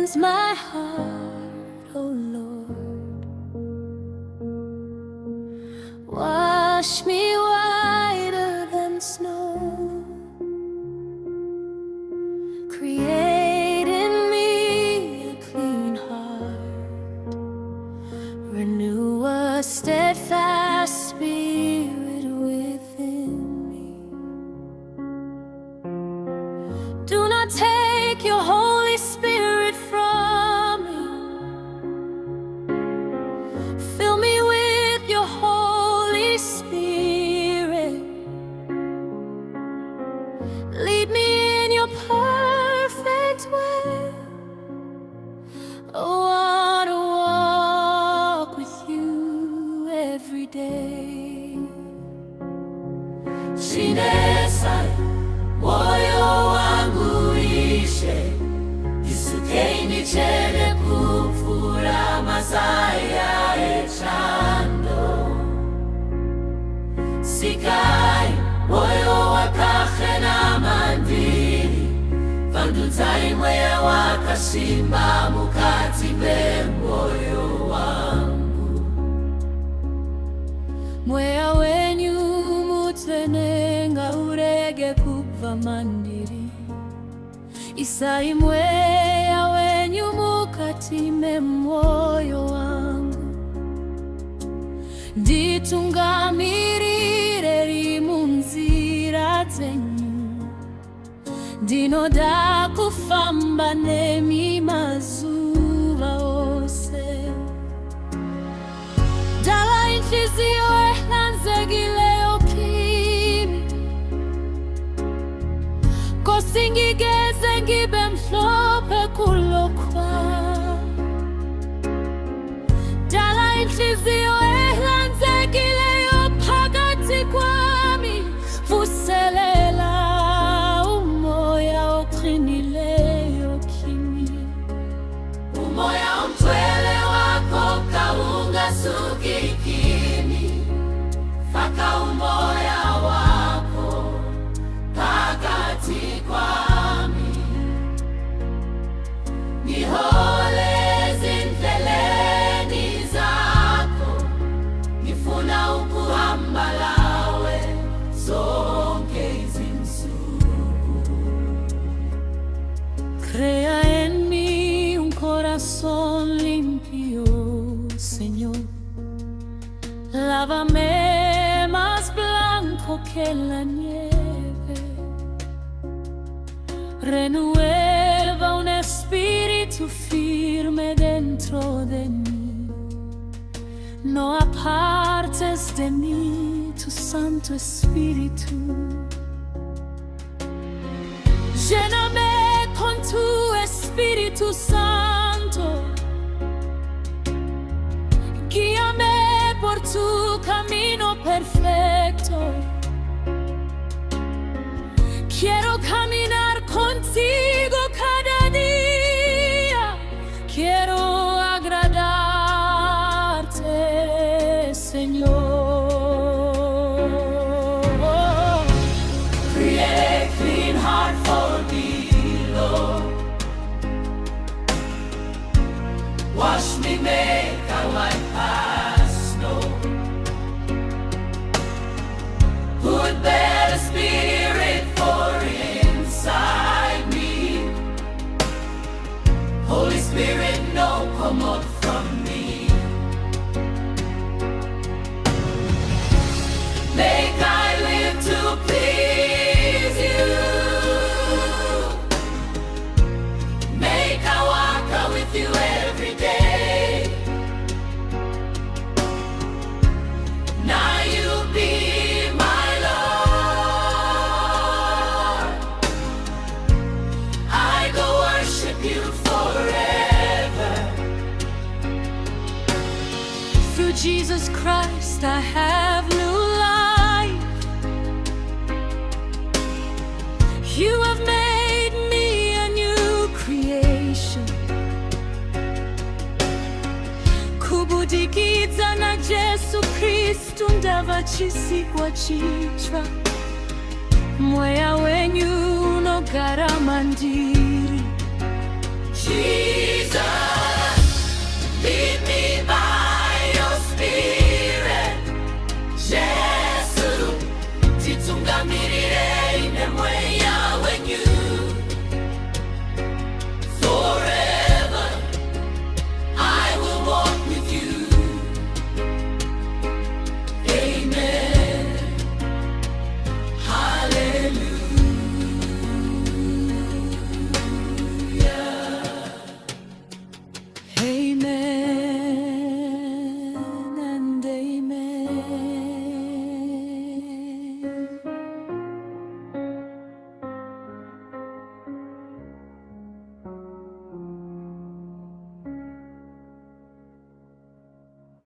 cleanse my heart, oh Lord. Wash me whiter than snow. Create in me a clean heart. Renew a steadfast spirit within me. Do not take your Holy Spirit from me. Fill me with your Holy Spirit. Lead me in your perfect way. I want to walk with you every day. Chenesai Mwoyo Wangu Ishe, Isukeni chene kufura masaya echando. Sikai moyo wakache na mandiri, Vandutai mweya wakashimba mukati be moyo wangu. Mweya wenyu mutwenenga urege kuva mandiri. Isai mweya wenyu mukati me moyo wangu. Nditungamirire rimu nzira zenyu. Ndinoda kufamba nemi mazuva ose. Dala inchizio ehlanzegileo kimi. Kosingigeze ngibe mhlophe kulokwa. Dala inchizio ehlanzegileo phakathi kwami. Vuselela umoya oqinileyo kimi. Umoya umthwele wakho kaungasuki kimi. Faka umoya wakho phakathi kwami. Nihole ezindleleni zakho. Ngifuna ukuhamba lawe zonke izinsuku. Crea en mí un corazón limpio, Señor. Lávame más blanco que la nieve. Renueva un espíritu firme dentro de mí. No apartes de mí tu Santo Espíritu. Lléname con tu Espíritu Santo. Guíame por tu camino perfecto. Quiero caminar contigo cada día. Quiero agradarte, Señor. Create a clean heart for me, Lord. Wash me, make I white as snow. Put better spirit for inside me. Holy Spirit, no come out from me. Make I live to please you. Make I walk out with you every day. Now you be my Lord. I go worship you forever. Through Jesus Christ I have new life. You have made me a new creation. Kubudikiza na Jesu Kristu ndava chisikwa chichwa. Mweya wenyu unogara mandiri.